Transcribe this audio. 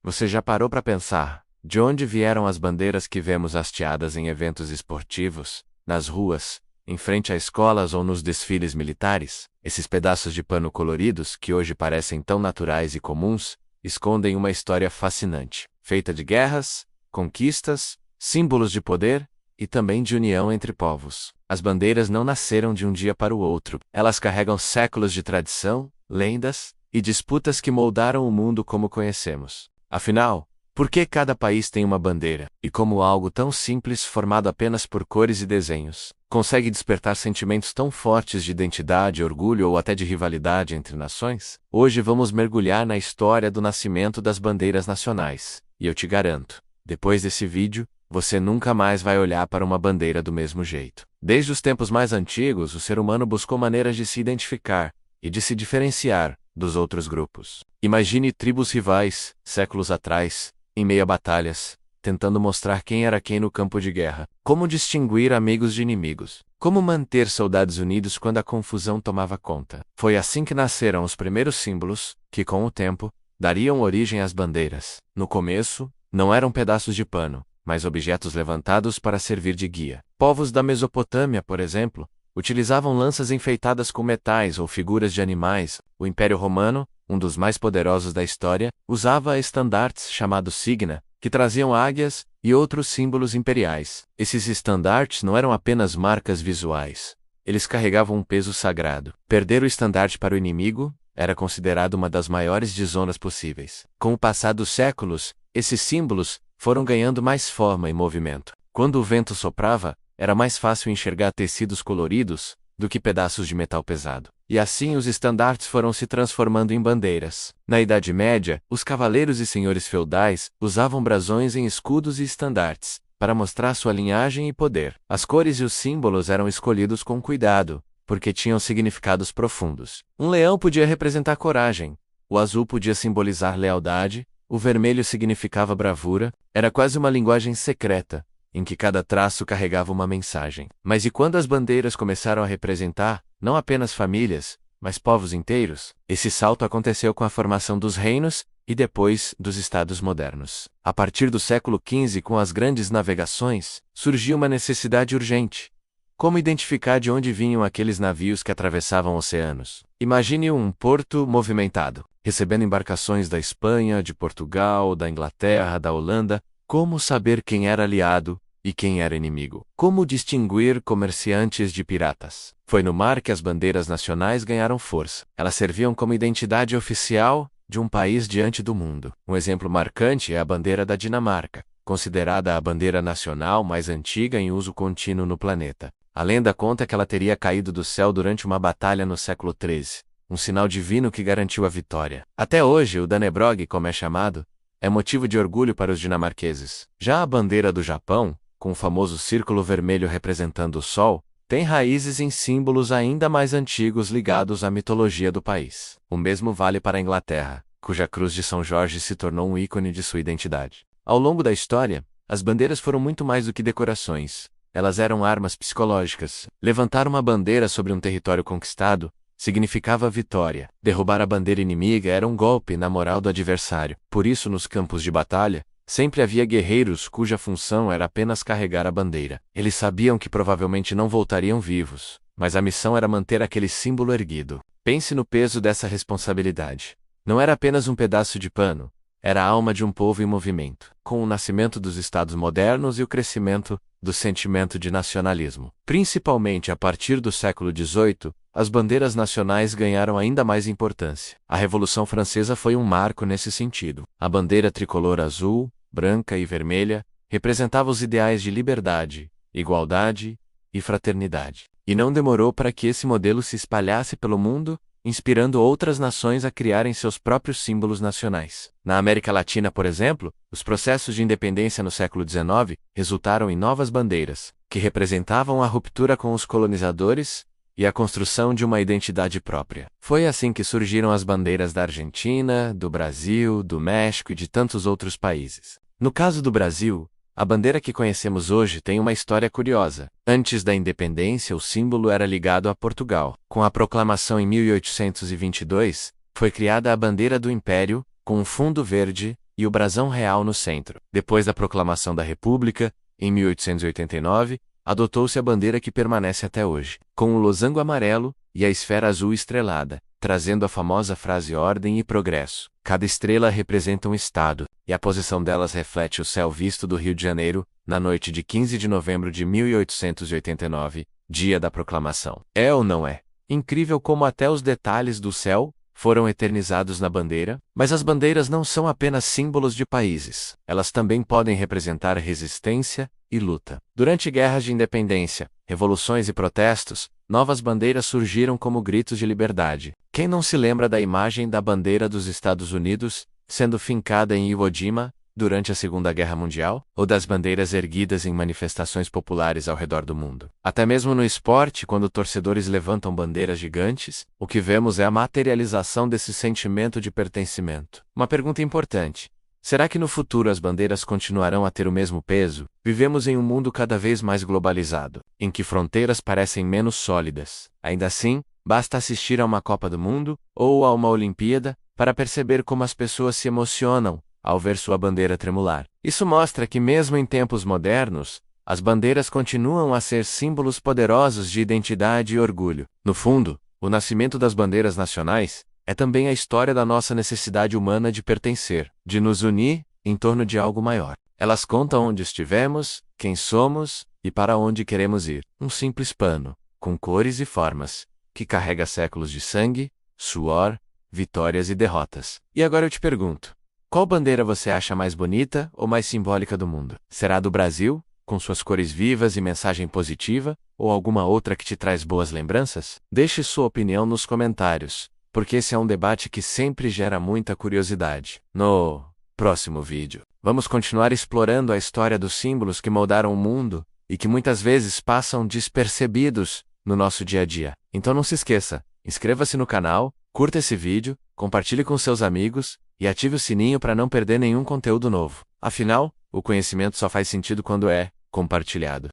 Você já parou para pensar de onde vieram as bandeiras que vemos hasteadas em eventos esportivos, nas ruas, em frente a escolas ou nos desfiles militares? Esses pedaços de pano coloridos, que hoje parecem tão naturais e comuns, escondem uma história fascinante, feita de guerras, conquistas, símbolos de poder e também de união entre povos. As bandeiras não nasceram de um dia para o outro. Elas carregam séculos de tradição, lendas e disputas que moldaram o mundo como conhecemos. Afinal, por que cada país tem uma bandeira? E como algo tão simples, formado apenas por cores e desenhos, consegue despertar sentimentos tão fortes de identidade, orgulho ou até de rivalidade entre nações? Hoje vamos mergulhar na história do nascimento das bandeiras nacionais. E eu te garanto, depois desse vídeo, você nunca mais vai olhar para uma bandeira do mesmo jeito. Desde os tempos mais antigos, o ser humano buscou maneiras de se identificar e de se diferenciar dos outros grupos. Imagine tribos rivais, séculos atrás, em meio a batalhas, tentando mostrar quem era quem no campo de guerra. Como distinguir amigos de inimigos? Como manter soldados unidos quando a confusão tomava conta? Foi assim que nasceram os primeiros símbolos, que com o tempo, dariam origem às bandeiras. No começo, não eram pedaços de pano, mas objetos levantados para servir de guia. Povos da Mesopotâmia, por exemplo, utilizavam lanças enfeitadas com metais ou figuras de animais. O Império Romano, um dos mais poderosos da história, usava estandartes chamados signa, que traziam águias e outros símbolos imperiais. Esses estandartes não eram apenas marcas visuais. Eles carregavam um peso sagrado. Perder o estandarte para o inimigo era considerado uma das maiores desonras possíveis. Com o passar dos séculos, esses símbolos foram ganhando mais forma e movimento. Quando o vento soprava, era mais fácil enxergar tecidos coloridos do que pedaços de metal pesado. E assim os estandartes foram se transformando em bandeiras. Na Idade Média, os cavaleiros e senhores feudais usavam brasões em escudos e estandartes, para mostrar sua linhagem e poder. As cores e os símbolos eram escolhidos com cuidado, porque tinham significados profundos. Um leão podia representar coragem, o azul podia simbolizar lealdade, o vermelho significava bravura, era quase uma linguagem secreta, em que cada traço carregava uma mensagem. Mas e quando as bandeiras começaram a representar, não apenas famílias, mas povos inteiros? Esse salto aconteceu com a formação dos reinos e depois dos estados modernos. A partir do século XV, com as grandes navegações, surgiu uma necessidade urgente. Como identificar de onde vinham aqueles navios que atravessavam oceanos? Imagine um porto movimentado, recebendo embarcações da Espanha, de Portugal, da Inglaterra, da Holanda. Como saber quem era aliado e quem era inimigo? Como distinguir comerciantes de piratas? Foi no mar que as bandeiras nacionais ganharam força. Elas serviam como identidade oficial de um país diante do mundo. Um exemplo marcante é a bandeira da Dinamarca, considerada a bandeira nacional mais antiga em uso contínuo no planeta. A lenda conta que ela teria caído do céu durante uma batalha no século XIII, um sinal divino que garantiu a vitória. Até hoje, o Dannebrog, como é chamado, é motivo de orgulho para os dinamarqueses. Já a bandeira do Japão, com o famoso círculo vermelho representando o sol, tem raízes em símbolos ainda mais antigos ligados à mitologia do país. O mesmo vale para a Inglaterra, cuja cruz de São Jorge se tornou um ícone de sua identidade. Ao longo da história, as bandeiras foram muito mais do que decorações. Elas eram armas psicológicas. Levantar uma bandeira sobre um território conquistado significava vitória. Derrubar a bandeira inimiga era um golpe na moral do adversário. Por isso, nos campos de batalha, sempre havia guerreiros cuja função era apenas carregar a bandeira. Eles sabiam que provavelmente não voltariam vivos, mas a missão era manter aquele símbolo erguido. Pense no peso dessa responsabilidade. Não era apenas um pedaço de pano, era a alma de um povo em movimento. Com o nascimento dos estados modernos e o crescimento do sentimento de nacionalismo, principalmente a partir do século XVIII, as bandeiras nacionais ganharam ainda mais importância. A Revolução Francesa foi um marco nesse sentido. A bandeira tricolor azul, branca e vermelha representava os ideais de liberdade, igualdade e fraternidade. E não demorou para que esse modelo se espalhasse pelo mundo, inspirando outras nações a criarem seus próprios símbolos nacionais. Na América Latina, por exemplo, os processos de independência no século XIX resultaram em novas bandeiras, que representavam a ruptura com os colonizadores e a construção de uma identidade própria. Foi assim que surgiram as bandeiras da Argentina, do Brasil, do México e de tantos outros países. No caso do Brasil, a bandeira que conhecemos hoje tem uma história curiosa. Antes da independência, o símbolo era ligado a Portugal. Com a proclamação em 1822, foi criada a bandeira do Império, com um fundo verde, e o brasão real no centro. Depois da proclamação da República, em 1889, adotou-se a bandeira que permanece até hoje, com o losango amarelo e a esfera azul estrelada, trazendo a famosa frase ordem e progresso. Cada estrela representa um estado, e a posição delas reflete o céu visto do Rio de Janeiro, na noite de 15 de novembro de 1889, dia da proclamação. É ou não é? Incrível como até os detalhes do céu foram eternizados na bandeira, mas as bandeiras não são apenas símbolos de países. Elas também podem representar resistência e luta. Durante guerras de independência, revoluções e protestos, novas bandeiras surgiram como gritos de liberdade. Quem não se lembra da imagem da bandeira dos Estados Unidos sendo fincada em Iwo Jima durante a Segunda Guerra Mundial, ou das bandeiras erguidas em manifestações populares ao redor do mundo? Até mesmo no esporte, quando torcedores levantam bandeiras gigantes, o que vemos é a materialização desse sentimento de pertencimento. Uma pergunta importante: será que no futuro as bandeiras continuarão a ter o mesmo peso? Vivemos em um mundo cada vez mais globalizado, em que fronteiras parecem menos sólidas. Ainda assim, basta assistir a uma Copa do Mundo ou a uma Olimpíada para perceber como as pessoas se emocionam ao ver sua bandeira tremular. Isso mostra que mesmo em tempos modernos, as bandeiras continuam a ser símbolos poderosos de identidade e orgulho. No fundo, o nascimento das bandeiras nacionais é também a história da nossa necessidade humana de pertencer, de nos unir em torno de algo maior. Elas contam onde estivemos, quem somos e para onde queremos ir. Um simples pano, com cores e formas, que carrega séculos de sangue, suor, vitórias e derrotas. E agora eu te pergunto: qual bandeira você acha mais bonita ou mais simbólica do mundo? Será a do Brasil, com suas cores vivas e mensagem positiva, ou alguma outra que te traz boas lembranças? Deixe sua opinião nos comentários, porque esse é um debate que sempre gera muita curiosidade. No próximo vídeo, vamos continuar explorando a história dos símbolos que moldaram o mundo e que muitas vezes passam despercebidos no nosso dia a dia. Então não se esqueça, inscreva-se no canal, curta esse vídeo, compartilhe com seus amigos e ative o sininho para não perder nenhum conteúdo novo. Afinal, o conhecimento só faz sentido quando é compartilhado.